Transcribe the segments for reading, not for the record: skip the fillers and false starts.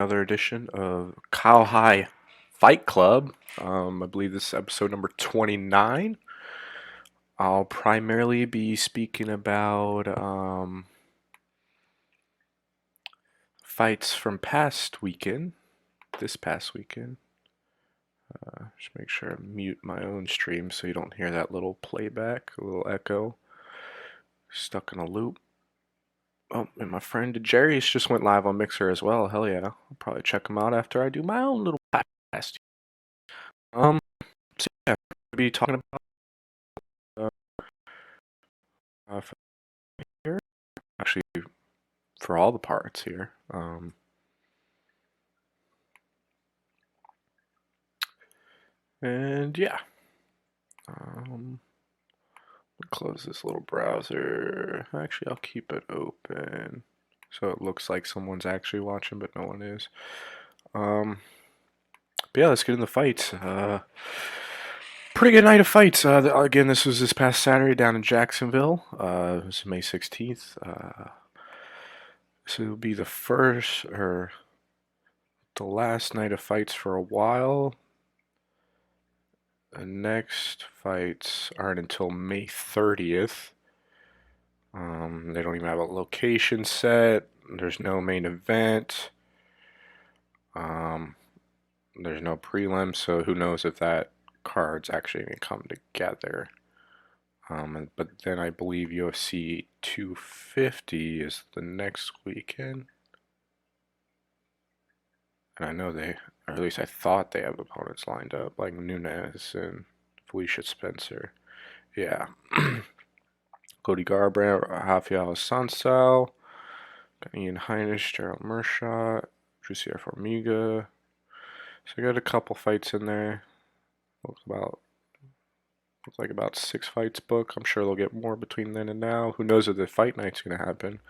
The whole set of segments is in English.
Another edition of Kyle High Fight Club. I believe this is episode number 29. I'll primarily be speaking about fights from this past weekend. Just make sure I mute my own stream so you don't hear that little playback, a little echo. Stuck in a loop. Oh, and my friend Jerry's just went live on Mixer as well. Hell yeah. I'll probably check him out after I do my own little podcast. Um, so yeah, we'll be talking about for here, actually for all the parts here. And yeah, close this little browser. Actually, I'll keep it open so it looks like someone's actually watching, but no one is. But yeah, let's get in the fights. Pretty good night of fights. Again, this was this past Saturday down in Jacksonville. It was May 16th. So it'll be the first or the last night of fights for a while. The next fights aren't until May 30th. They don't even have a location set. There's no main event. There's no prelim, so who knows if that card's actually going to come together. But then I believe UFC 250 is the next weekend. And I know they, or at least I thought they have opponents lined up, like Nunes and Felicia Spencer. Yeah. Cody Garbrandt, Rafael Sansal, Ian Heinisch, Gerald Mershot, Jussier Formiga. So I got a couple fights in there. Looks like about 6 fights booked. I'm sure they'll get more between then and now. Who knows if the fight night's gonna happen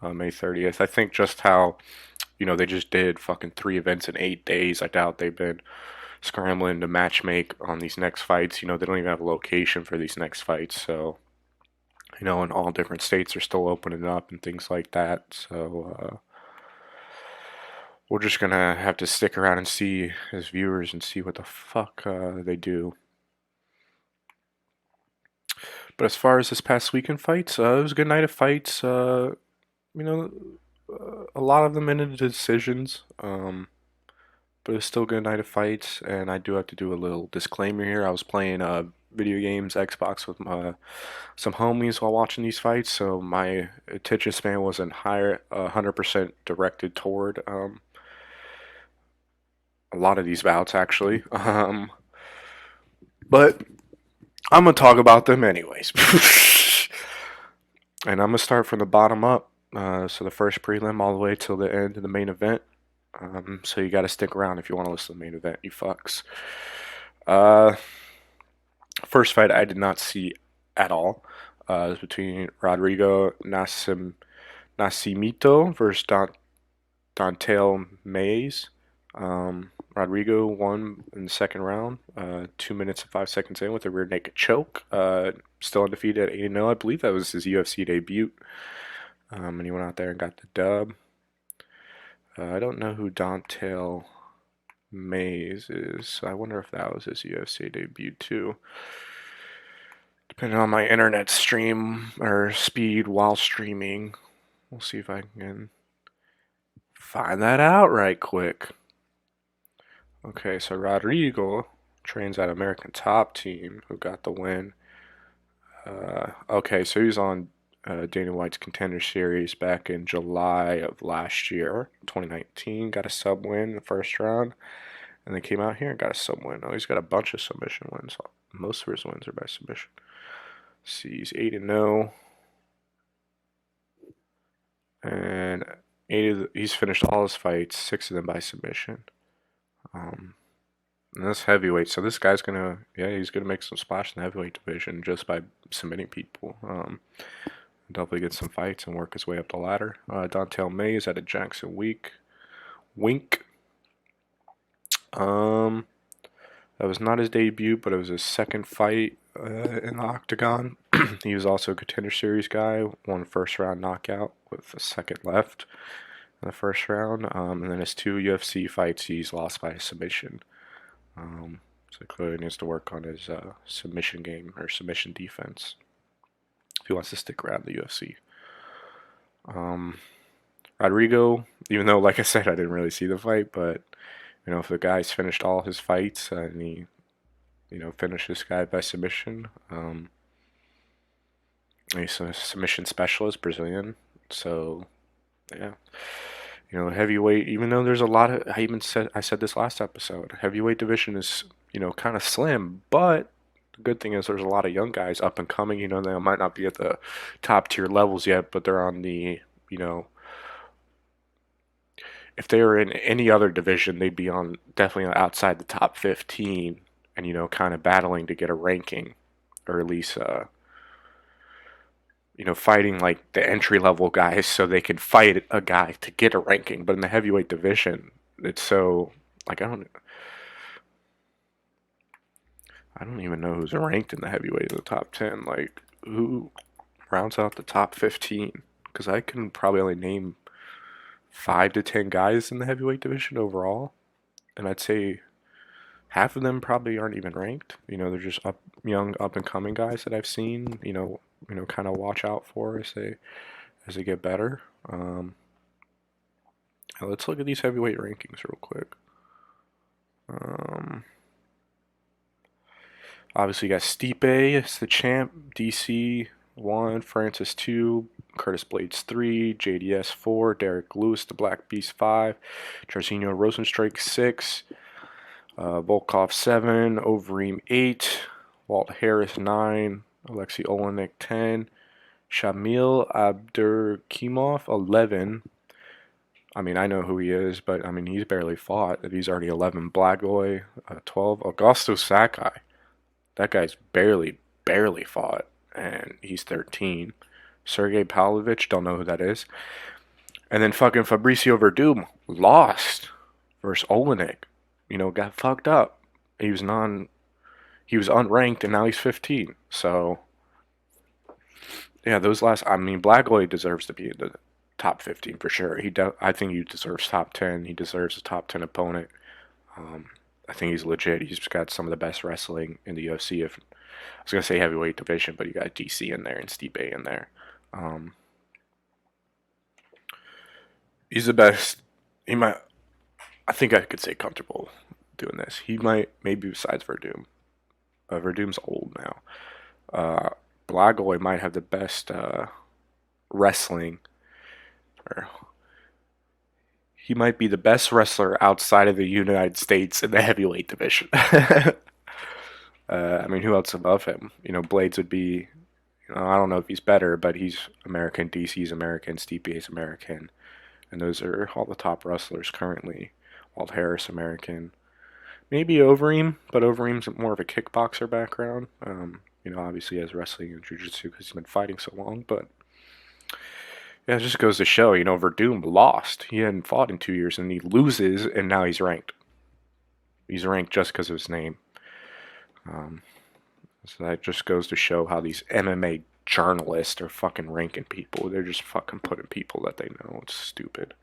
May 30th. I think just how, they just did fucking 3 events in 8 days. I doubt they've been scrambling to match make on these next fights. They don't even have a location for these next fights. So, and all different states are still opening up and things like that. So, we're just gonna have to stick around and see as viewers and see what the fuck they do. But as far as this past weekend fights, it was a good night of fights. A lot of them ended in decisions. But it was still a good night of fights. And I do have to do a little disclaimer here. I was playing video games, Xbox with some homies while watching these fights, so my attention span wasn't higher, 100% directed toward a lot of these bouts actually. But I'm gonna talk about them anyways. And I'm gonna start from the bottom up. So the first prelim all the way till the end of the main event. So you got to stick around if you want to listen to the main event, you fucks. First fight I did not see at all. It was between Rodrigo Nascimento versus Dontel Mays. Rodrigo won in the second round, 2 minutes and 5 seconds in with a rear naked choke. Still undefeated at 8-0. I believe that was his UFC debut. And he went out there and got the dub. I don't know who Dontel Mays is, so I wonder if that was his UFC debut too. Depending on my internet stream or speed while streaming, we'll see if I can find that out right quick. Okay, so Rodrigo trains at American Top Team, who got the win. Okay, so he's on Dana White's Contender Series back in July of last year, 2019. Got a sub win in the first round, and then came out here and got a sub win. Oh, he's got a bunch of submission wins. Most of his wins are by submission. See, he's 8-0, and he's finished all his fights, 6 of them by submission. And that's heavyweight, so this guy's he's gonna make some splash in the heavyweight division just by submitting people. Definitely get some fights and work his way up the ladder. Dontel Mays out of Jackson Wink. That was not his debut, but it was his second fight in the octagon. He was also a Contender Series guy, won first round knockout with a second left. in the first round. And then his 2 UFC fights, he's lost by submission. So he clearly needs to work on his submission game or submission defense if he wants to stick around the UFC. Rodrigo, even though, like I said, I didn't really see the fight, but if the guy's finished all his fights and he, finished this guy by submission, he's a submission specialist, Brazilian. So, yeah. Heavyweight, even though there's a lot of, I said this last episode, heavyweight division is, kind of slim, but the good thing is there's a lot of young guys up and coming. They might not be at the top tier levels yet, but they're on the, if they were in any other division, they'd be on definitely outside the top 15 and, kind of battling to get a ranking or at least, fighting like the entry level guys so they can fight a guy to get a ranking. But in the heavyweight division, it's so like I don't even know who's ranked in the heavyweight in the top 10. Like who rounds out the top 15? Because I can probably only name 5 to 10 guys in the heavyweight division overall, and I'd say half of them probably aren't even ranked. They're just young up and coming guys that I've seen. Kind of watch out for as they get better. Let's look at these heavyweight rankings real quick. Obviously, you got Stipe, it's the champ. DC 1, Francis 2, Curtis Blades 3, JDS 4, Derek Lewis, the Black Beast 5, Jairzinho Rosenstrike 6, Volkov 7, Overeem 8, Walt Harris 9, Alexei Olenek 10, Shamil Abdurkimov 11. I mean, I know who he is, but I mean, he's barely fought. He's already 11. Blagoy 12. Augusto Sakai. That guy's barely fought, and he's 13. Sergey Pavlovich, don't know who that is. And then fucking Fabricio Verdum lost versus Olenek. Got fucked up. He was unranked, and now he's 15. So, yeah, Blagoy deserves to be in the top 15 for sure. I think he deserves top 10. He deserves a top 10 opponent. I think he's legit. He's got some of the best wrestling in the UFC. If I was gonna say heavyweight division, but you got DC in there and Stipe in there. He's the best. I think I could say comfortable doing this. He might, maybe besides Verdum. Verdum's old now. Blagoy might have the best wrestling, or he might be the best wrestler outside of the United States in the heavyweight division. I mean, who else above him? Blades would be. I don't know if he's better, but he's American. DC's American. Stipe is American, and those are all the top wrestlers currently. Walt Harris American. Maybe Overeem, but Overeem's more of a kickboxer background. Obviously he has wrestling and jiu-jitsu because he's been fighting so long, but yeah, it just goes to show, Verdum lost. He hadn't fought in 2 years, and he loses, and now he's ranked. He's ranked just because of his name. So that just goes to show how these MMA journalists are fucking ranking people. They're just fucking putting people that they know. It's stupid.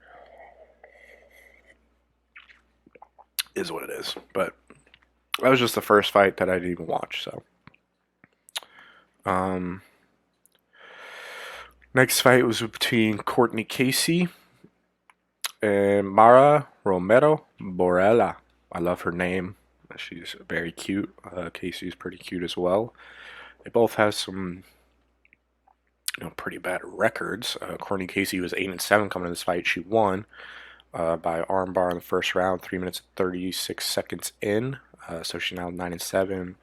Is what it is. But that was just the first fight that I didn't even watch, so. Next fight was between Courtney Casey and Mara Romero Borella. I love her name. She's very cute. Casey's pretty cute as well. They both have some, pretty bad records. Courtney Casey was 8-7 coming to this fight. She won by armbar in the first round, 3 minutes and 36 seconds in. So she's now 9-7. And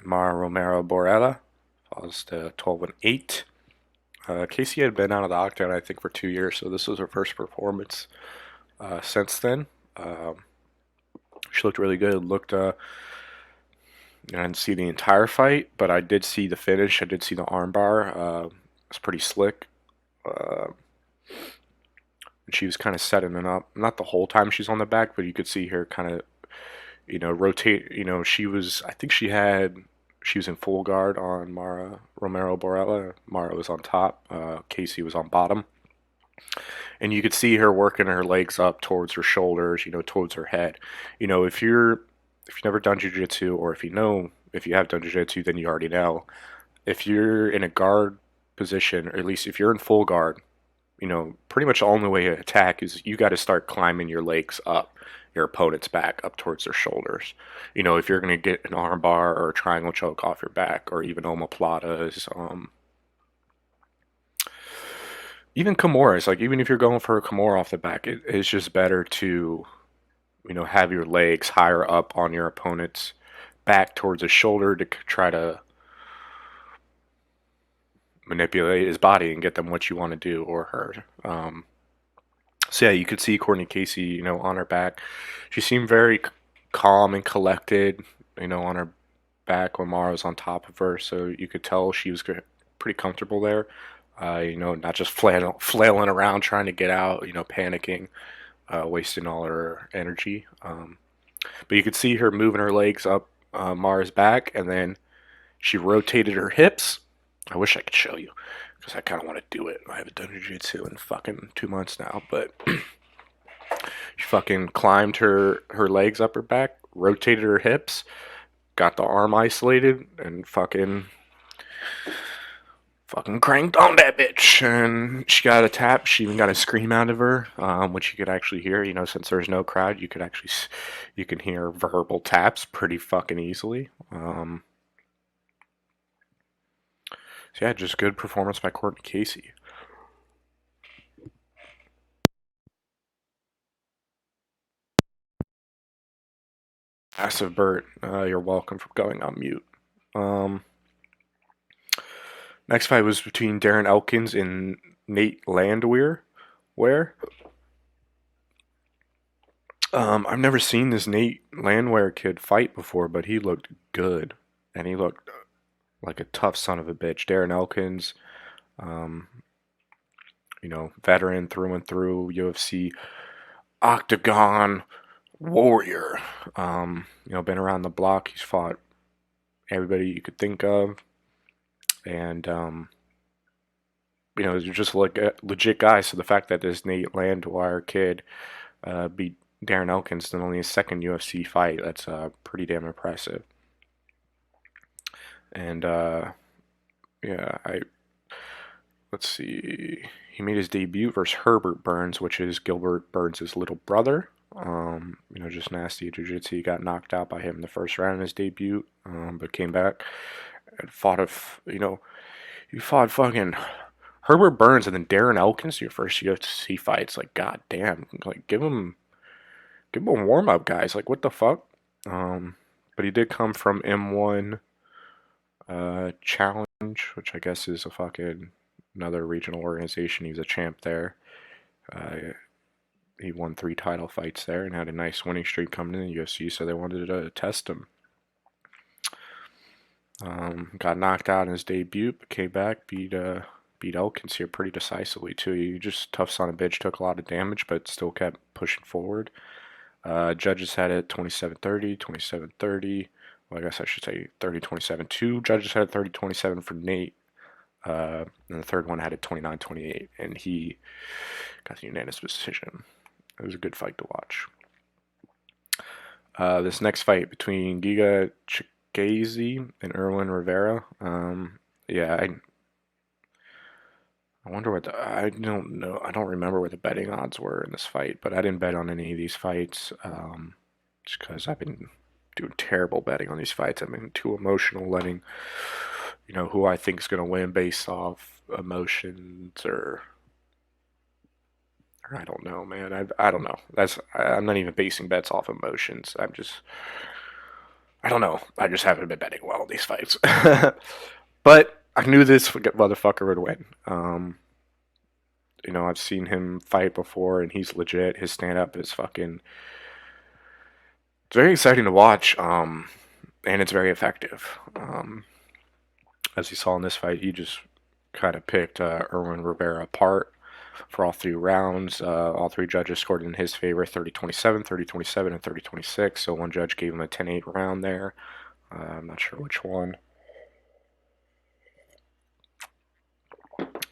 Mara Romero Borella falls to 12-8. Casey had been out of the octagon, I think, for 2 years, so this was her first performance since then. She looked really good. I didn't see the entire fight, but I did see the finish. I did see the armbar. It was pretty slick. And she was kind of setting it up. Not the whole time she's on the back, but you could see her kind of, rotate. I think she was in full guard on Mara Romero Borella. Mara was on top. Casey was on bottom. and you could see her working her legs up towards her shoulders, towards her head. If you've never done jiu-jitsu, or if you have done jiu-jitsu, then you already know. If you're in a guard position, or at least if you're in full guard, pretty much the only way to attack is you got to start climbing your legs up your opponent's back up towards their shoulders. If you're going to get an armbar or a triangle choke off your back, or even omoplatas, even Kimuras, like even if you're going for a Kimura off the back, it's just better to, have your legs higher up on your opponent's back towards his shoulder to try to manipulate his body and get them what you want to do, or her. So yeah, you could see Courtney Casey, on her back. She seemed very calm and collected, on her back when Mara was on top of her. So you could tell she was pretty comfortable there. Not just flailing around trying to get out, panicking, wasting all her energy. But you could see her moving her legs up Mara's back, and then she rotated her hips. I wish I could show you, because I kind of want to do it. I haven't done jiu-jitsu in fucking 2 months now, but she fucking climbed her legs up her back, rotated her hips, got the arm isolated, and fucking cranked on that bitch. And she got a tap. She even got a scream out of her, which you could actually hear. Since there's no crowd, you can hear verbal taps pretty fucking easily. So yeah, just good performance by Courtney Casey. Massive Bert, you're welcome for going on mute. Um, Next fight was between Darren Elkins and Nate Landwehr. Where? I've never seen this Nate Landwehr kid fight before, but he looked good, and he looked like a tough son of a bitch. Darren Elkins, um, veteran through and through, UFC Octagon warrior. Been around the block. He's fought everybody you could think of, and he's just like a legit guy. So the fact that this Nate Landwehr kid beat Darren Elkins in only his second UFC fight, that's pretty damn impressive. And yeah, let's see. He made his debut versus Herbert Burns, which is Gilbert Burns' little brother. Just nasty jiu-jitsu. He got knocked out by him in the first round in his debut, but came back and he fought fucking Herbert Burns and then Darren Elkins, your first UFC fights. Like, god damn, like give him a warm up, guys. Like, what the fuck? But he did come from M1 Challenge, which I guess is a fucking another regional organization. He was a champ there. Uh, he won 3 title fights there and had a nice winning streak coming in the UFC, so they wanted to test him. Got knocked out in his debut, but came back, beat Elkins here pretty decisively too. He just tough son of a bitch, took a lot of damage, but still kept pushing forward. Judges had it 27-30, 27-30. Well, I guess I should say 30-27. 2 judges had it 30-27 for Nate. And the third one had it 29-28, and he got the unanimous decision. It was a good fight to watch. This next fight between Giga Chikadze and Erwin Rivera. Yeah, I wonder I don't know. I don't remember what the betting odds were in this fight, but I didn't bet on any of these fights just because I've been doing terrible betting on these fights. I've been too emotional, letting who I think is going to win based off emotions or I don't know, man. I don't know. I'm not even basing bets off emotions. I don't know. I just haven't been betting well in these fights. But I knew this motherfucker would win. I've seen him fight before, and he's legit. His stand up is fucking. It's very exciting to watch, and it's very effective. As you saw in this fight, he just kind of picked Erwin Rivera apart for all 3 rounds. All 3 judges scored in his favor 30-27, 30-27, and 30-26. So one judge gave him a 10-8 round there. I'm not sure which one.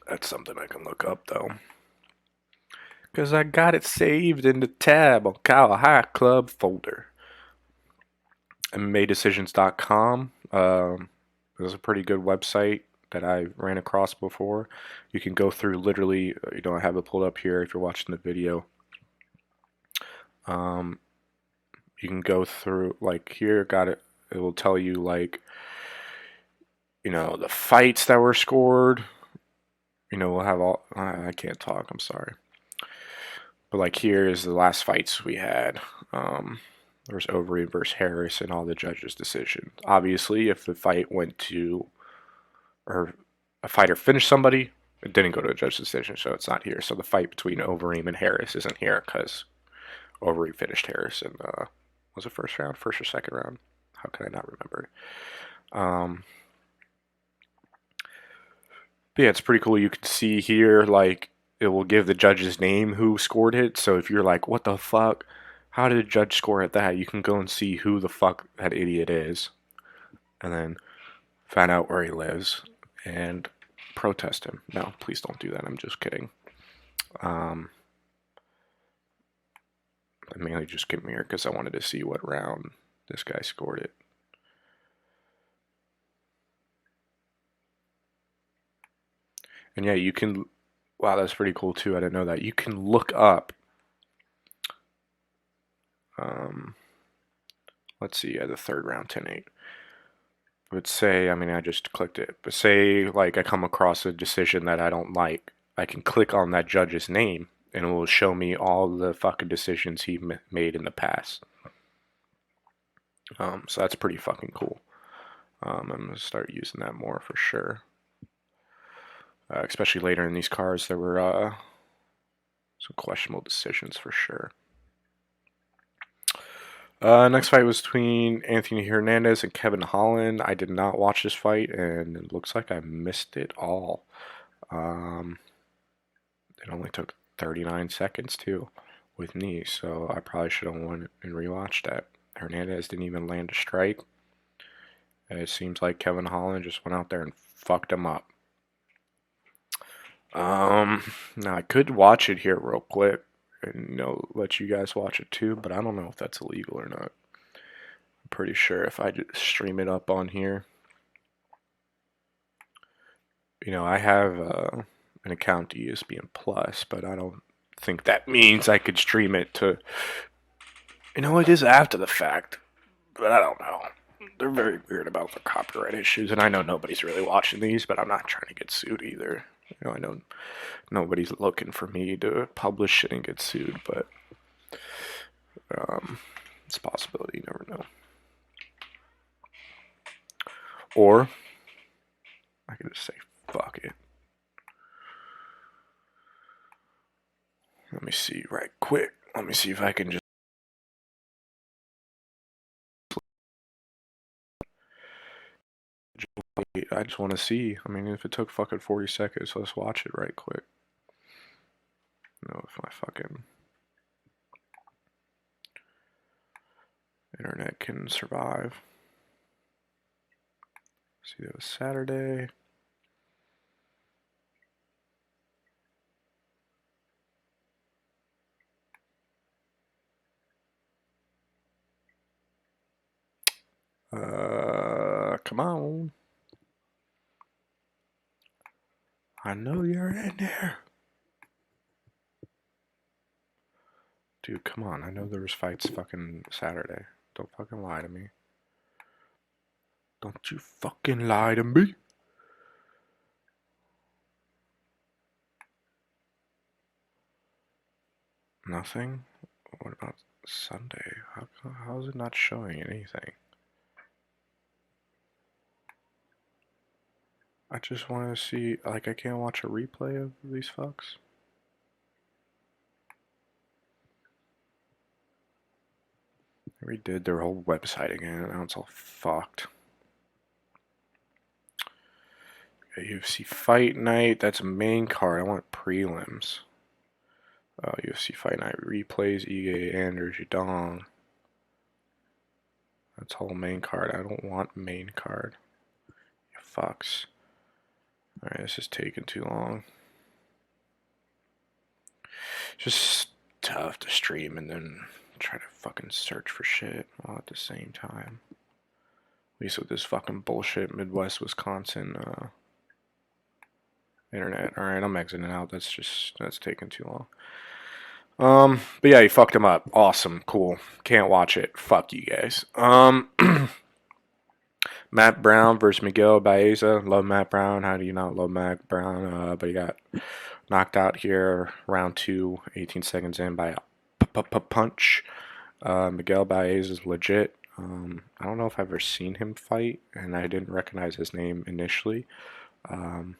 That's something I can look up, though. Because I got it saved in the tab on Kyle High Club folder. MMADecisions.com. Is a pretty good website that I ran across before. You can go through literally, I have it pulled up here if you're watching the video. You can go through, like here, got it. It will tell you, like, the fights that were scored. We'll have all, I can't talk, I'm sorry. But, like, here is the last fights we had. There was Overeem versus Harris and all the judges' decisions. Obviously, if the fight went to, or a fighter finished somebody, it didn't go to a judge's decision, so it's not here. So the fight between Overeem and Harris isn't here because Overeem finished Harris in was it first round, first or second round? How can I not remember? But yeah, it's pretty cool. You can see here, like, it will give the judge's name who scored it. So if you're like, what the fuck? How did the judge score at that? You can go and see who the fuck that idiot is. And then find out where he lives and protest him. No, please don't do that. I'm just kidding. I mainly just came here because I wanted to see what round this guy scored it. And yeah, you can. Wow, that's pretty cool too. I didn't know that. You can look up. Let's see, the third round 10-8. But say, I just clicked it. But say, like, I come across a decision that I don't like. I can click on that judge's name, and it will show me all the fucking decisions he made in the past. So that's pretty fucking cool. I'm going to start using that more for sure. Especially later in these cars, there were some questionable decisions for sure. Next fight was between Anthony Hernandez and Kevin Holland. I did not watch this fight, and it looks like I missed it all. It only took 39 seconds, too, with me, so I probably should have won and rewatched that. Hernandez didn't even land a strike. It seems like Kevin Holland just went out there and fucked him up. Now I could watch it here real quick and let you guys watch it too, but I don't know if that's illegal or not. I'm pretty sure if I just stream it up on here. I have an account to ESPN Plus, but I don't think that means I could stream it to. It is after the fact, but I don't know. They're very weird about the copyright issues, and I know nobody's really watching these, but I'm not trying to get sued either. I know nobody's looking for me to publish it and get sued, but it's a possibility. You never know. Or I could just say, fuck it. Let me see right quick. Let me see if I can just. I just want to see. If it took fucking 40 seconds, let's watch it right quick. If my fucking internet can survive. See, that was Saturday. Come on. I know you're in there. Dude, come on. I know there was fights fucking Saturday. Don't fucking lie to me. Don't you fucking lie to me. Nothing? What about Sunday? How is it not showing anything? I just want to see, like, I can't watch a replay of these fucks. They redid their whole website again, and now it's all fucked. UFC Fight Night, that's a main card. I want prelims. UFC Fight Night replays, Ige, Anders, Yudong. That's whole main card. I don't want main card. You fucks. Alright, this is taking too long. Just tough to stream and then try to fucking search for shit all at the same time. At least with this fucking bullshit Midwest Wisconsin internet. All right, I'm exiting out. That's taking too long. But yeah, he fucked him up. Awesome, cool. Can't watch it. Fuck you guys. Matt Brown versus Miguel Baeza. Love Matt Brown. How do you not love Matt Brown? But he got knocked out here round 2, 18 seconds in by a punch. Miguel Baeza is legit. I don't know if I've ever seen him fight, and I didn't recognize his name initially. But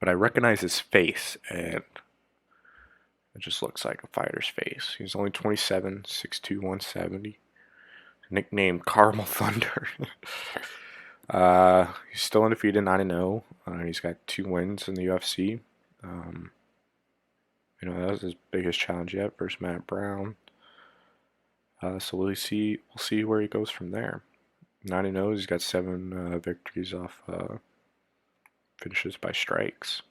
I recognize his face, and it just looks like a fighter's face. He's only 27, 6'2", 170. Nicknamed Caramel Thunder. He's still undefeated, 9-0. He's got 2 wins in the UFC. That was his biggest challenge yet versus Matt Brown. So we'll see where he goes from there. 9-0. He's got 7 victories off finishes by strikes.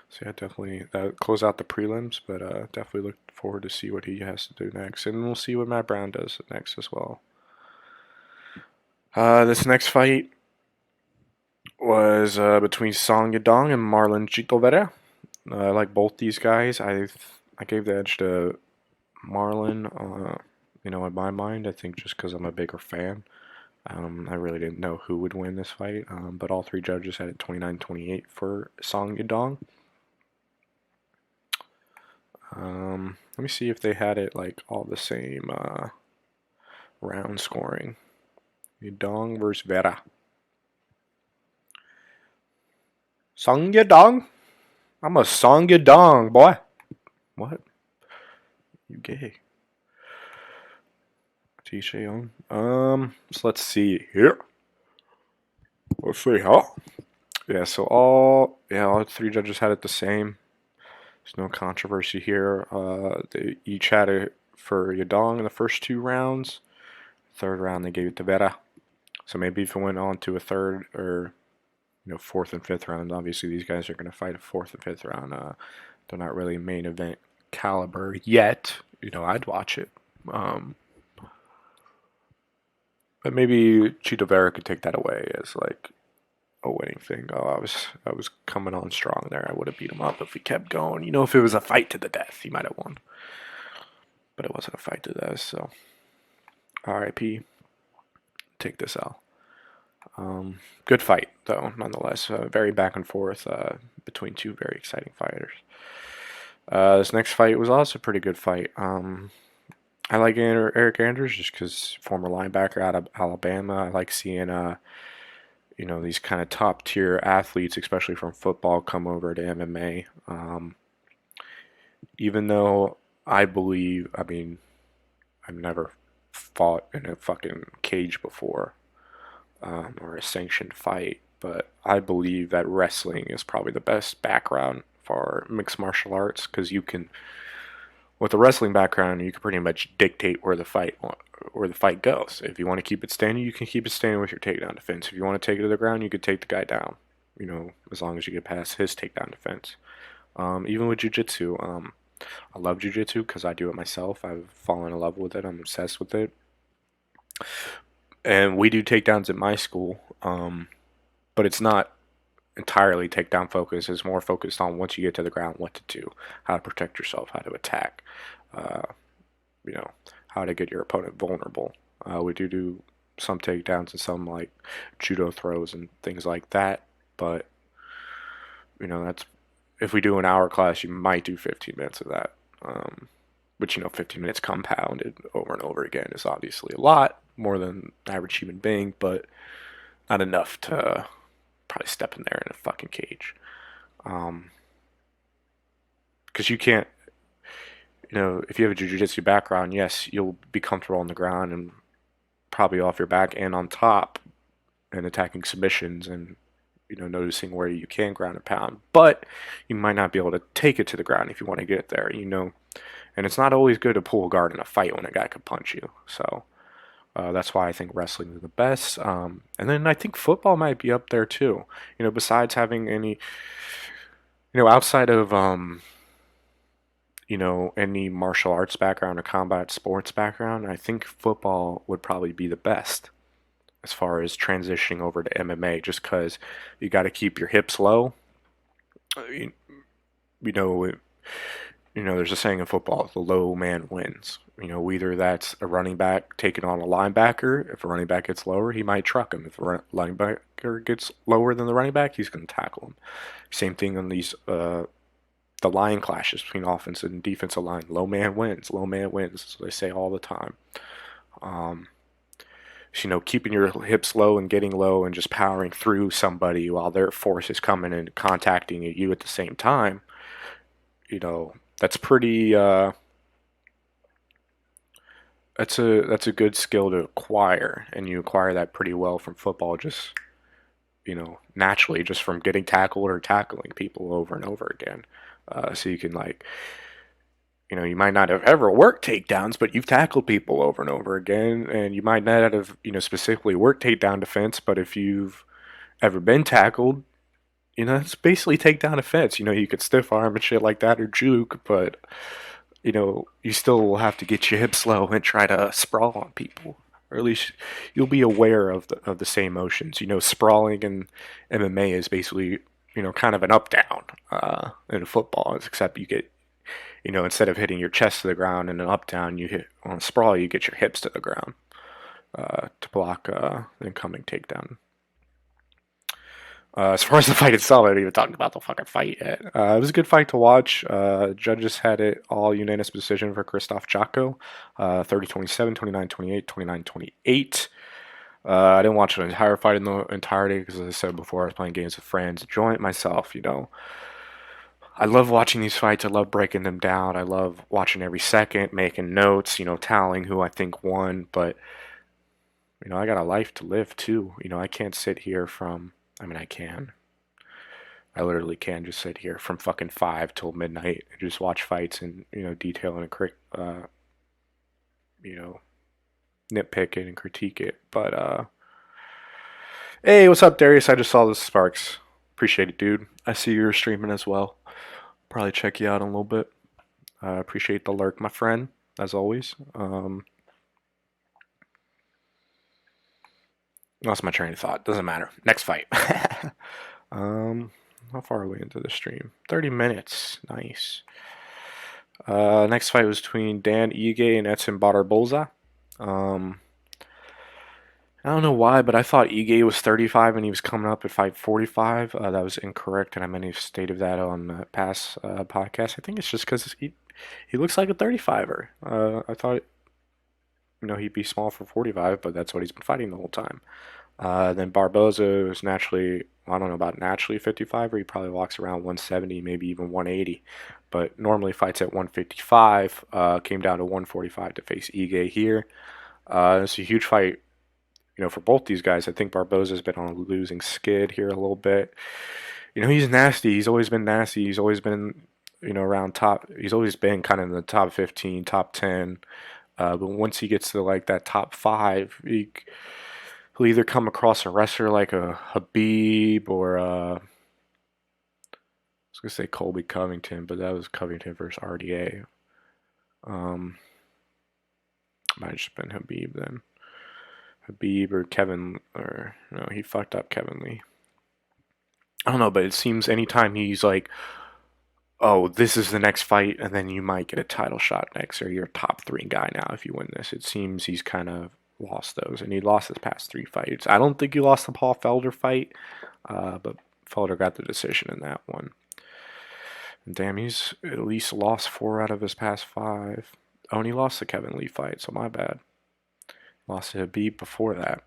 So yeah, definitely that close out the prelims, but definitely look forward to see what he has to do next, and we'll see what Matt Brown does next as well. This next fight was between Song Yadong and Marlon Chito Vera. I like both these guys. I gave the edge to Marlon. In my mind, I think just because I'm a bigger fan. I really didn't know who would win this fight, but all 3 judges had it 29-28 for Song Yadong. Let me see if they had it like all the same round scoring. Yadong versus Vera. Song Yadong? I'm a Song Yadong, boy. What? You gay? T-Shay Young. So let's see here. Let's see, huh? Yeah, so all 3 judges had it the same. There's no controversy here. They each had it for Yadong in the first 2 rounds. 3rd round they gave it to Vera. So maybe if it went on to a 3rd or 4th and 5th round, obviously these guys are going to fight a 4th and 5th round. They're not really main event caliber yet. I'd watch it. But maybe Chito Vera could take that away as like a winning thing. Oh, I was coming on strong there. I would have beat him up if we kept going. If it was a fight to the death, he might have won. But it wasn't a fight to the death, so R.I.P. Take this out. Good fight, though, nonetheless. Very back and forth between 2 very exciting fighters. This next fight was also a pretty good fight. I like Eric Andrews just because former linebacker out of Alabama. I like seeing these kind of top tier athletes, especially from football, come over to MMA. Even though I've never fought in a fucking cage before, or a sanctioned fight, but I believe that wrestling is probably the best background for mixed martial arts because with a wrestling background, you can pretty much dictate where the fight goes. If you want to keep it standing, you can keep it standing with your takedown defense. If you want to take it to the ground, you can take the guy down. As long as you get past his takedown defense. Even with jiu-jitsu, I love jiu-jitsu because I do it myself. I've fallen in love with it. I'm obsessed with it. And we do takedowns at my school, but it's not entirely takedown focus. It's more focused on once you get to the ground, what to do, how to protect yourself, how to attack, how to get your opponent vulnerable. We do some takedowns and some like judo throws and things like that, but that's if we do an hour class, you might do 15 minutes of that. Which 15 minutes compounded over and over again is obviously a lot more than the average human being, but not enough to probably step in there in a fucking cage. Because you can't, if you have a jiu-jitsu background, yes, you'll be comfortable on the ground and probably off your back and on top and attacking submissions and, noticing where you can ground and pound. But you might not be able to take it to the ground if you want to get there, And it's not always good to pull a guard in a fight when a guy could punch you. So that's why I think wrestling is the best. And then I think football might be up there too. Besides having any, outside of any martial arts background or combat sports background, I think football would probably be the best as far as transitioning over to MMA, just because you got to keep your hips low. You, you know, there's a saying in football: the low man wins. Either that's a running back taking on a linebacker. If a running back gets lower, he might truck him. If a linebacker gets lower than the running back, he's going to tackle him. Same thing on these the line clashes between offensive and defensive line. Low man wins. Low man wins. That's what they say all the time. Um, so, keeping your hips low and getting low and just powering through somebody while their force is coming and contacting you at the same time. That's pretty. That's a good skill to acquire, and you acquire that pretty well from football. Just naturally, just from getting tackled or tackling people over and over again. So you can you might not have ever worked takedowns, but you've tackled people over and over again, and you might not have, specifically worked takedown defense, but if you've ever been tackled, it's basically takedown defense. You could stiff arm and shit like that or juke, but, you still will have to get your hips low and try to sprawl on people. Or at least you'll be aware of the same motions. Sprawling in MMA is basically, kind of an up down in football, except you get instead of hitting your chest to the ground in an up down, you hit on a sprawl, you get your hips to the ground to block an incoming takedown. As far as the fight itself, I haven't even talked about the fucking fight yet. It was a good fight to watch. Judges had it all unanimous decision for Christoph Jocko, 30-27, 29-28, 29-28. I didn't watch the entire fight in the entirety because, as I said before, I was playing games with friends, enjoying it myself, I love watching these fights. I love breaking them down. I love watching every second, making notes, tallying who I think won. But, I got a life to live too. I can't sit here I mean, I can. I literally can just sit here from fucking 5 till midnight and just watch fights and, detail and, you know, nitpick it and critique it. But, hey, what's up, Darius? I just saw the Sparks. Appreciate it, dude. I see you're streaming as well. Probably check you out in a little bit. Appreciate the lurk, my friend, as always. Lost my train of thought. Doesn't matter. Next fight. How far are we into the stream? 30 minutes. Nice. Next fight was between Dan Ige and Edson Barboza. I don't know why, but I thought Ige was 35 and he was coming up at 5:45. That was incorrect, and I may have stated that on the past podcast. I think it's just because he looks like a 35er. I thought he'd be small for 45, but that's what he's been fighting the whole time. Then Barboza is naturally, I don't know about naturally 55, or he probably walks around 170, maybe even 180, but normally fights at 155. Came down to 145 to face Ige here. It's a huge fight, for both these guys. I think Barboza's been on a losing skid here a little bit. He's nasty. He's always been nasty. He's always been, around top. He's always been kind of in the top 15, top 10. But once he gets to like that top 5, he'll either come across a wrestler like a Habib or I was gonna say Colby Covington, but that was Covington versus RDA. Might have just been Habib then. Habib or Kevin, or no, he fucked up Kevin Lee. I don't know, but it seems anytime he's like, oh, this is the next fight, and then you might get a title shot next, or you're a top 3 guy now if you win this. It seems he's kind of lost those, and he lost his past 3 fights. I don't think he lost the Paul Felder fight, but Felder got the decision in that one. And damn, he's at least lost 4 out of his past 5. Oh, and he lost the Kevin Lee fight, so my bad. Lost to Habib before that.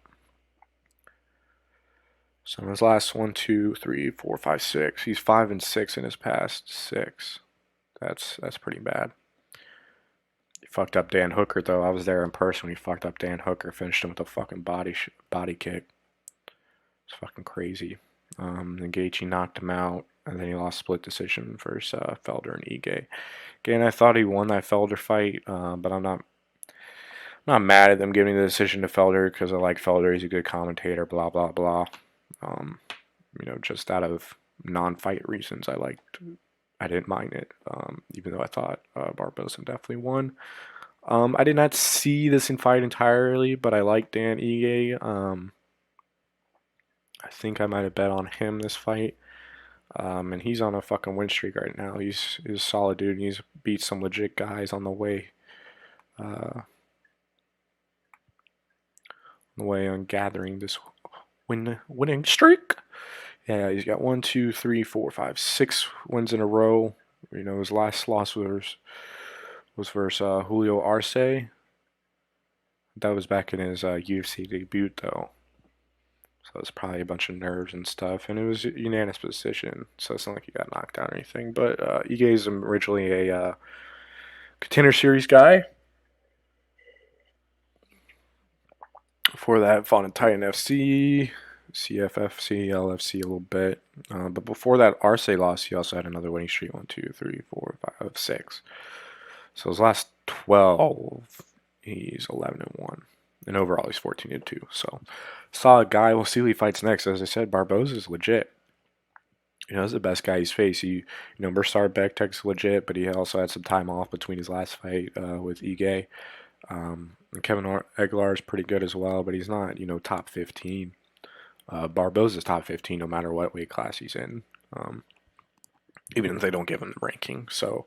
So in his last 1, 2, 3, 4, 5, 6, he's 5-6 in his past 6. That's pretty bad. He fucked up Dan Hooker though. I was there in person when he fucked up Dan Hooker, finished him with a fucking body kick. It's fucking crazy. Then Gaethje knocked him out, and then he lost split decision versus Felder and Ige. Again, I thought he won that Felder fight, but I'm not mad at them giving the decision to Felder because I like Felder. He's a good commentator. Blah blah blah. Just out of non-fight reasons, I didn't mind it, even though I thought Barboza definitely won. I did not see this in fight entirely, but I like Dan Ige. I think I might have bet on him this fight. And he's on a fucking win streak right now. He's a solid dude. And he's beat some legit guys on uh, the way on gathering this winning streak. Yeah, he's got 6 wins in a row. You know, his last loss was versus Julio Arce. That was back in his UFC debut, though. So it's probably a bunch of nerves and stuff, and it was a unanimous decision. So it's not like he got knocked out or anything. But Ige is originally a Contender Series guy. Before that, fought in Titan FC, CFFC, LFC a little bit. But before that Arce loss, he also had another winning streak: 1, 2, 3, 4, 5, 6. So his last 12, he's 11-1, and overall he's 14-2. So solid guy. We'll see who he fights next. As I said, Barboza is legit. You know, he's the best guy he's faced. Mursar Bektek's legit, but he also had some time off between his last fight with Ige. And Kevin Aguilar is pretty good as well, but he's not, top 15. Barboza's top 15 no matter what weight class he's in, even if they don't give him the ranking. So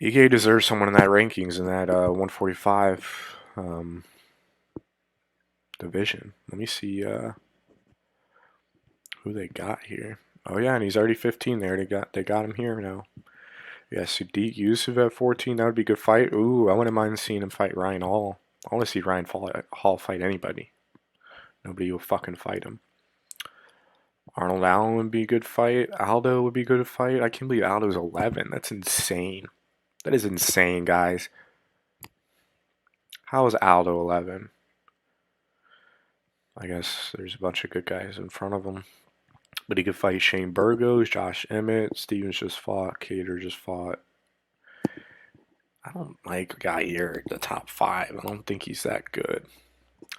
Ige deserves someone in that rankings in that 145 division. Let me see who they got here. Oh yeah, and he's already 15 there. They got him here now. Yeah, Sadiq Yusuf at 14. That would be a good fight. Ooh, I wouldn't mind seeing him fight Ryan Hall. I want to see Ryan Hall fight anybody. Nobody will fucking fight him. Arnold Allen would be a good fight. Aldo would be a good fight. I can't believe Aldo's 11. That's insane. That is insane, guys. How is Aldo 11? I guess there's a bunch of good guys in front of him. But he could fight Shane Burgos, Josh Emmett, Stevens just fought, Cater just fought. I don't like a guy here at the top 5. I don't think he's that good.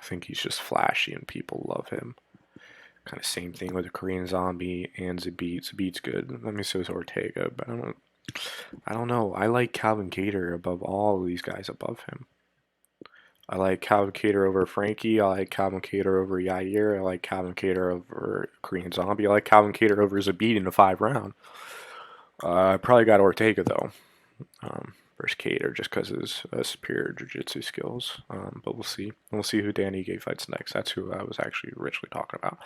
I think he's just flashy and people love him. Kind of same thing with the Korean Zombie and Zabit. Zabit's good. Let me say it's Ortega, but I don't know. I like Calvin Cater above all of these guys above him. I like Calvin Cater over Frankie. I like Calvin Cater over Yair. I like Calvin Cater over Korean Zombie. I like Calvin Cater over Zabit in the 5 round. I probably got Ortega though. Versus Cater just because of his superior jiu-jitsu skills. But we'll see. We'll see who Dan Ige fights next. That's who I was actually originally talking about.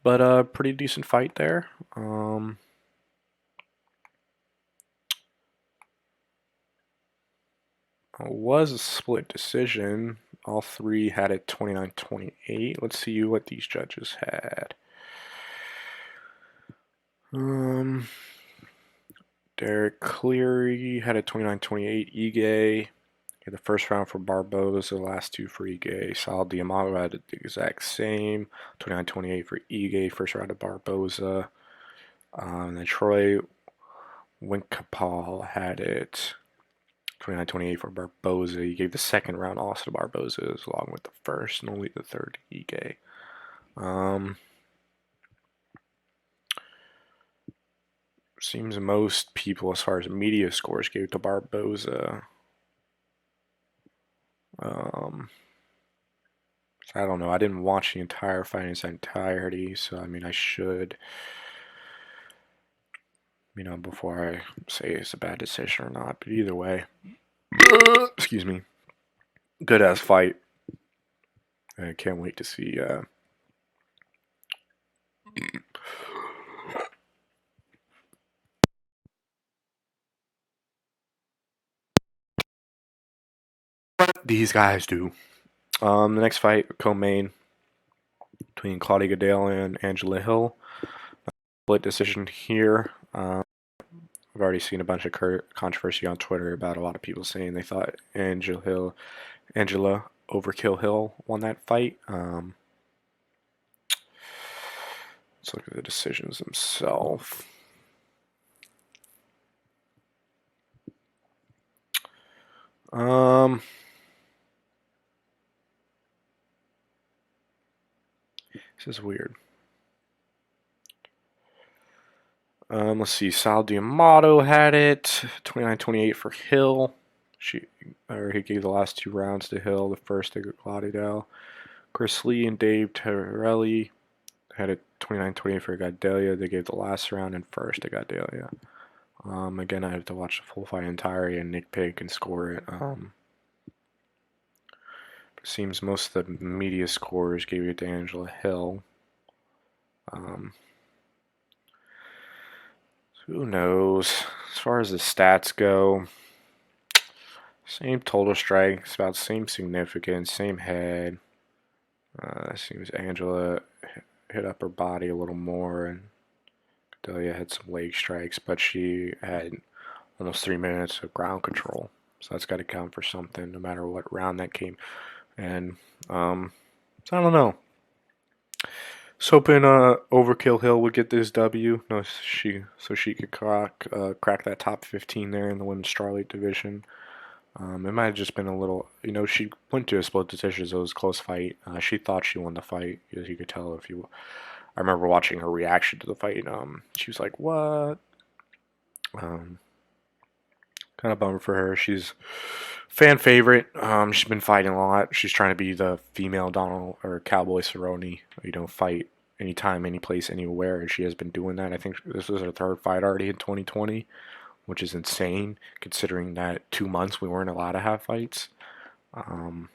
But a pretty decent fight there. It was a split decision. All 3 had it 29-28. Let's see what these judges had. Derek Cleary had a 29-28. Ige. The first round for Barboza, the last 2 for Ige. Sal Diamato had the exact same, 29-28 for Ige, first round of Barboza. And then Troy Winkapal had it 29-28 for Barboza. He gave the second round also to Barboza, along with the first, and only the third to Ige. Seems most people, as far as media scores, gave to Barboza. I don't know. I didn't watch the entire fight in its entirety, so I mean, I should, before I say it's a bad decision or not. But either way, excuse me, good ass fight. I can't wait to see. What these guys do. The next fight, co-main between Claudia Gadale and Angela Hill. Split decision here. I've already seen a bunch of controversy on Twitter about a lot of people saying they thought Angela Overkill Hill won that fight. Let's look at the decisions themselves. This is weird. Let's see. Sal Diamato had it. 29-28 for Hill. He gave the last two rounds to Hill. The first to Gladidel. Chris Lee and Dave Torelli had it 29-28 for Gadelia. They gave the last round and first to Gadelia. Again, I have to watch the full fight entirely, and Nick Pig can score it. It seems most of the media scores gave it to Angela Hill. Who knows? As far as the stats go, same total strikes, about the same significance, same head. Seems Angela hit up her body a little more, and Delia had some leg strikes, but she had almost 3 minutes of ground control. So that's got to count for something, no matter what round that came. And so I don't know. Was hoping Overkill Hill would get this W. No, she could crack that top 15 there in the women's strawweight division. It might have just been a little, she went to a split decision, so it was a close fight. She thought she won the fight, as you could tell if you. I remember watching her reaction to the fight. She was like, "What?" Kind of bummer for her. She's fan favorite. She's been fighting a lot. She's trying to be the female Donald or Cowboy Cerrone. Fight anytime, any place, anywhere, and she has been doing that. I think this was her third fight already in 2020, which is insane considering that 2 months we weren't allowed to have fights. And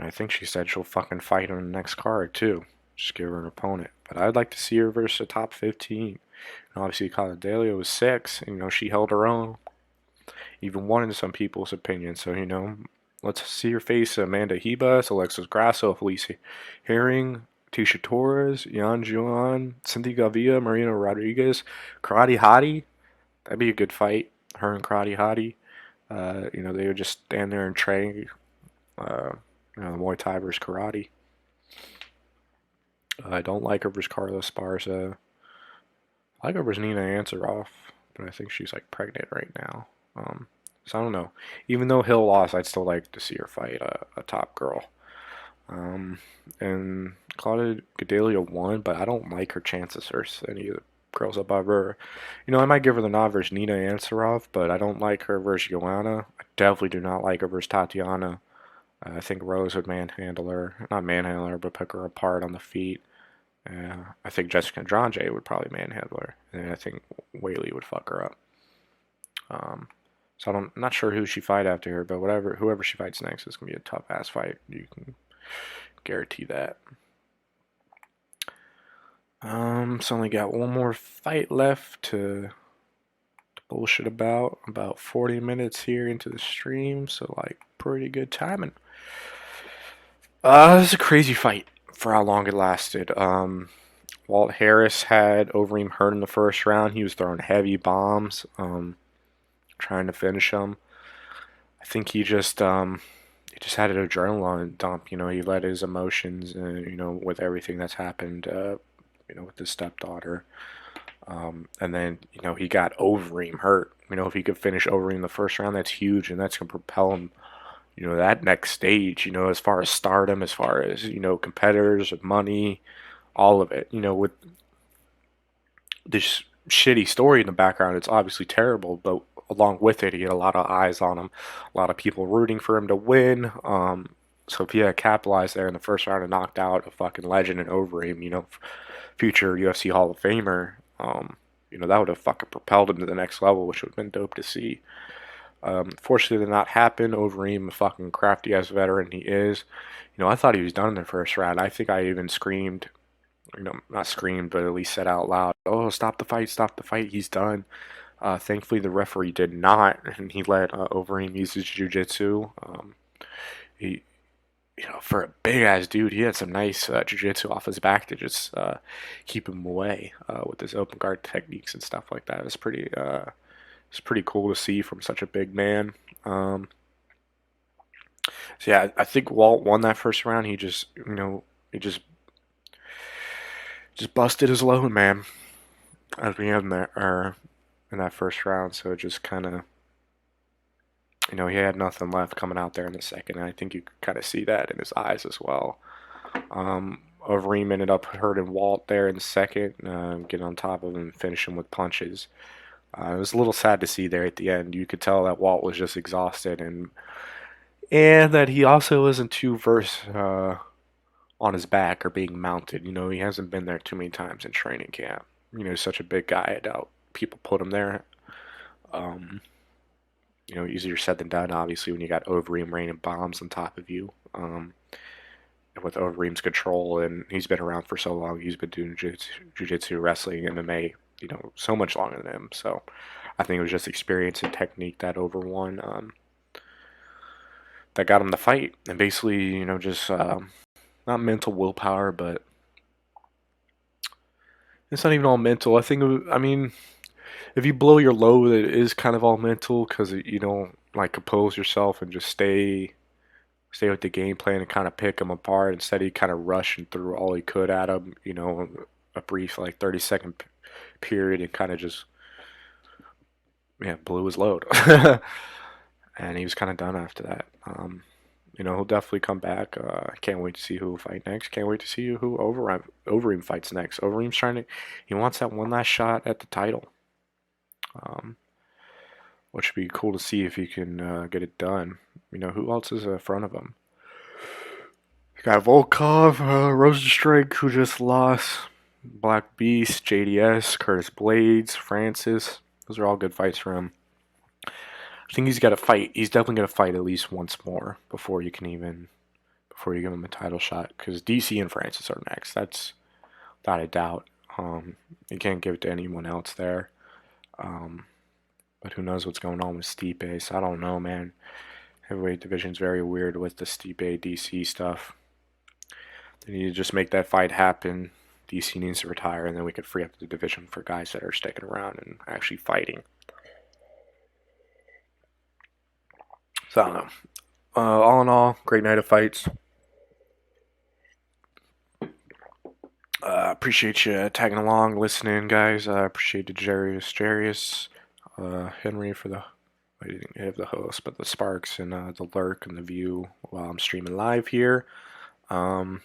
I think she said she'll fucking fight on the next card too. Just give her an opponent. But I'd like to see her versus a top 15. And obviously, Caladelio was 6. And, she held her own. Even won in some people's opinion. So, let's see her face Amanda Hebus, Alexis Grasso, Felicia Herring, Tisha Torres, Yan Juan, Cynthia Gavia, Marina Rodriguez, Karate Hottie. That'd be a good fight. Her and Karate Hottie. They would just stand there and train. The Muay Thai versus karate. I don't like her versus Carla Esparza. I like her versus Nina Ansaroff, but I think she's like pregnant right now. So I don't know. Even though Hill lost, I'd still like to see her fight a top girl. And Claudia Gadelha won, but I don't like her chances versus any of the girls above her. I might give her the nod versus Nina Ansaroff, but I don't like her versus Joanna. I definitely do not like her versus Tatiana. I think Rose would manhandle her. Not manhandle her, but pick her apart on the feet. I think Jessica Andrade would probably manhandle her. And I think Whaley would fuck her up. So I'm not sure who she fight after her, but whoever she fights next is going to be a tough ass fight. You can guarantee that. So only got one more fight left to bullshit about 40 minutes here into the stream, so pretty good timing. This is a crazy fight for how long it lasted. Walt Harris had Overeem hurt in the first round. He was throwing heavy bombs, trying to finish him. I think he just had an adrenaline dump. He let his emotions, with everything that's happened, with his stepdaughter. And then, he got Overeem hurt. If he could finish Overeem in the first round, that's huge, and that's going to propel him, that next stage, as far as stardom, as far as, competitors, money, all of it. With this shitty story in the background, it's obviously terrible, but along with it, he had a lot of eyes on him, a lot of people rooting for him to win. So if he had capitalized there in the first round and knocked out a fucking legend in Overeem, future UFC Hall of Famer, that would have fucking propelled him to the next level, which would have been dope to see. Fortunately, did not happen. Overeem, a fucking crafty ass veteran he is. I thought he was done in the first round. I think I even screamed, not screamed, but at least said out loud, "Oh, stop the fight, he's done." Thankfully, the referee did not, and he let Overeem use his jiu-jitsu. He, for a big-ass dude, he had some nice jiu-jitsu off his back to just keep him away with his open guard techniques and stuff like that. It's pretty cool to see from such a big man. So yeah, I think Walt won that first round. He just, he just busted his load, man, as we had in that first round. So it just kind of, he had nothing left coming out there in the second. And I think you could kind of see that in his eyes as well. Overeem ended up hurting Walt there in the second, getting on top of him and finishing with punches. It was a little sad to see there at the end. You could tell that Walt was just exhausted, and that he also wasn't too versed on his back or being mounted. He hasn't been there too many times in training camp. He's such a big guy. I doubt people put him there. Um, Easier said than done, obviously, when you got Overeem raining bombs on top of you. With Overeem's control, and he's been around for so long. He's been doing jiu-jitsu, wrestling, MMA, so much longer than him. So I think it was just experience and technique that overwon, that got him the fight. And basically, just not mental willpower, but it's not even all mental. I mean, if you blow your load, it is kind of all mental because you don't like compose yourself and just stay with the game plan and kind of pick him apart. Instead, he kind of rushed and threw all he could at him, a brief like 30-second period, and kind of just blew his load. And he was kind of done after that. He'll definitely come back. Can't wait to see who will fight next. Can't wait to see who Overeem fights next. Overeem's he wants that one last shot at the title. Which would be cool to see if he can get it done. Who else is in front of him? Got Volkov, Rosenstrike, who just lost, Black Beast, JDS, Curtis Blades, Francis. Those are all good fights for him. I think he's got to fight. He's definitely going to fight at least once more before you give him a title shot. Because DC and Francis are next. That's without a doubt. You can't give it to anyone else there. But who knows what's going on with Stipe? So I don't know, man. Heavyweight division's very weird with the Stipe DC stuff. They need to just make that fight happen. DC needs to retire, and then we could free up the division for guys that are sticking around and actually fighting. So I don't know. All in all, great night of fights. Appreciate you tagging along, listening, guys. Appreciate the Jarius, Henry for the, I didn't have the host, but the Sparks and the Lurk and the View while I'm streaming live here. Far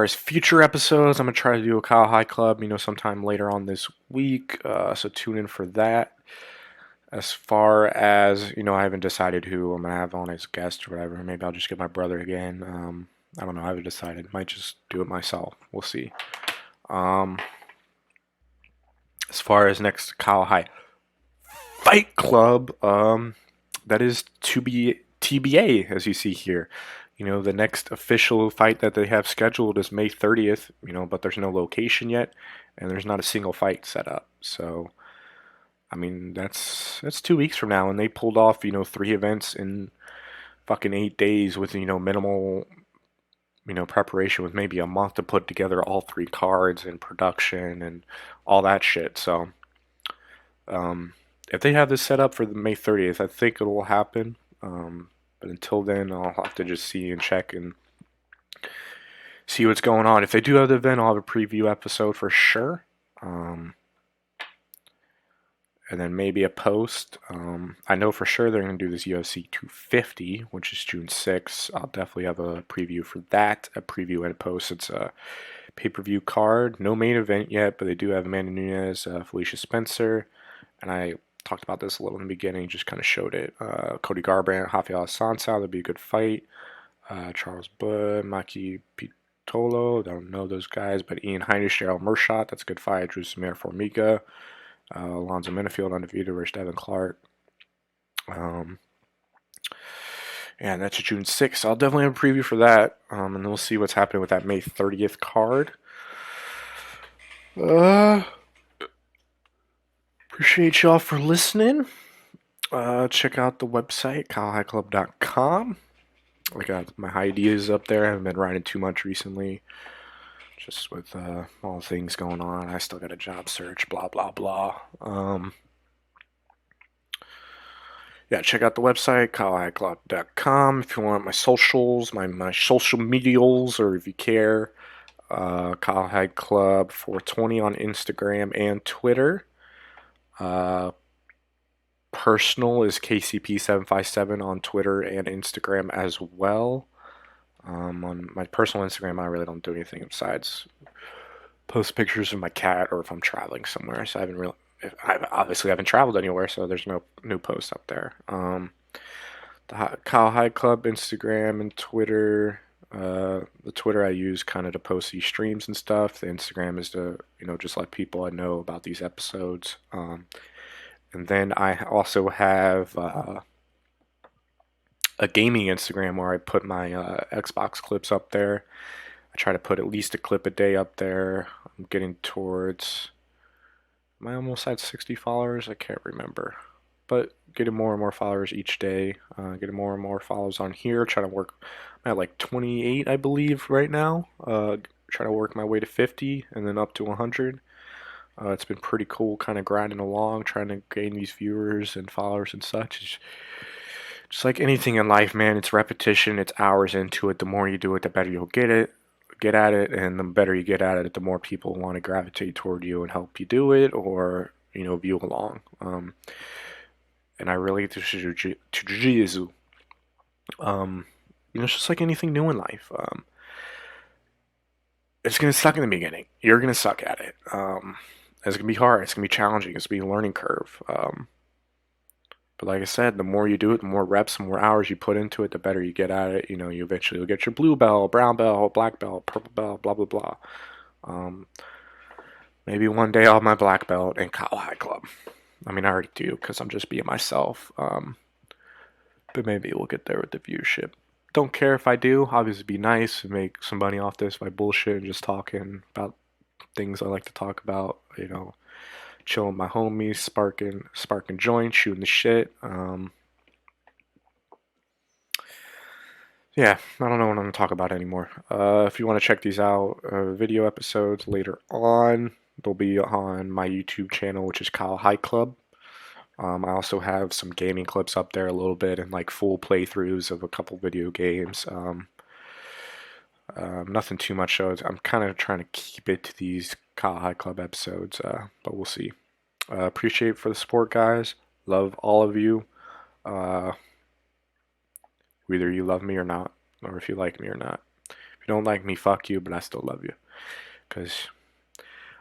as future episodes, I'm going to try to do a Kyle High Club, sometime later on this week. So tune in for that. As far as, I haven't decided who I'm going to have on as guest or whatever. Maybe I'll just get my brother again. I don't know. I haven't decided. Might just do it myself. We'll see. As far as next Kyle High Fight Club, that is to be TBA, as you see here. The next official fight that they have scheduled is May 30th, but there's no location yet, and there's not a single fight set up. So, I mean, that's 2 weeks from now, and they pulled off, 3 events in fucking 8 days with, minimal, preparation, with maybe a month to put together all 3 cards and production and all that shit. So, if they have this set up for the May 30th, I think it will happen. But until then, I'll have to just see and check and see what's going on. If they do have the event, I'll have a preview episode for sure. And then maybe a post. I know for sure they're going to do this UFC 250, which is June 6th. I'll definitely have a preview for that, a preview and a post. It's a pay-per-view card. No main event yet, but they do have Amanda Nunes, Felicia Spencer, and I talked about this a little in the beginning, just kind of showed it. Cody Garbrandt, Rafael Sansa, that'd be a good fight. Charles Bud, Maki Pitolo, don't know those guys, but Ian Heinisch, Gerald Mershot, that's a good fight. Drew Samir Formiga, Alonzo Minifield, undefeated versus Devin Clark. And that's June 6th. I'll definitely have a preview for that, and we'll see what's happening with that May 30th card. Appreciate y'all for listening. Check out the website, kylehighclub.com. I got my ideas up there. I haven't been writing too much recently, just with all the things going on. I still got a job search, blah, blah, blah. Yeah, check out the website, kylehighclub.com. If you want my socials, my social medials, or if you care, Kyle High Club 420 on Instagram and Twitter. Personal is KCP757 on Twitter and Instagram as well. On my personal Instagram, I really don't do anything besides post pictures of my cat or if I'm traveling somewhere. So I haven't really, I obviously haven't traveled anywhere, so there's no new posts up there. The Kyle High Club Instagram and Twitter. The Twitter I use kind of to post these streams and stuff. The Instagram is to just let people I know about these episodes. And then I also have a gaming Instagram where I put my Xbox clips up there. I try to put at least a clip a day up there. I'm getting towards. Am I almost at 60 followers? I can't remember. But getting more and more followers each day. Getting more and more followers on here. Trying to work. I'm at like 28, I believe, right now. Trying to work my way to 50 and then up to 100. It's been pretty cool, kind of grinding along, trying to gain these viewers and followers and such. It's just like anything in life, man. It's repetition. It's hours into it. The more you do it, the better you'll get at it, and the better you get at it, the more people want to gravitate toward you and help you do it, or view along. And I relate to jiu-jitsu. It's just like anything new in life. It's gonna suck in the beginning. You're gonna suck at it. It's gonna be hard. It's gonna be challenging. It's gonna be a learning curve. But like I said, the more you do it, the more reps, the more hours you put into it, the better you get at it. You eventually will get your blue belt, brown belt, black belt, purple belt, blah blah blah. Um, Maybe one day I'll have my black belt in Kyle High Club. I mean, I already do because I'm just being myself. But maybe we'll get there with the viewership. Don't care if I do. Obviously, be nice and make some money off this by bullshit and just talking about things I like to talk about. Chilling with my homies, sparking joints, shooting the shit. Yeah, I don't know what I'm gonna talk about anymore. If you want to check these out, video episodes later on, they'll be on my YouTube channel, which is Kyle High Club. I also have some gaming clips up there a little bit and like full playthroughs of a couple video games. Nothing too much shows. I'm kind of trying to keep it to these Kyle High Club episodes, but we'll see. Appreciate for the support, guys. Love all of you. Uh, Whether you love me or not, or if you like me or not. If you don't like me, fuck you, but I still love you. Because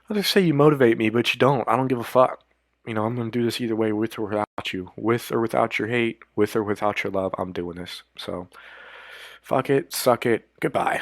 I'll just say you motivate me, but you don't. I don't give a fuck. I'm going to do this either way, with or without you. With or without your hate, with or without your love, I'm doing this. So, fuck it, suck it, goodbye.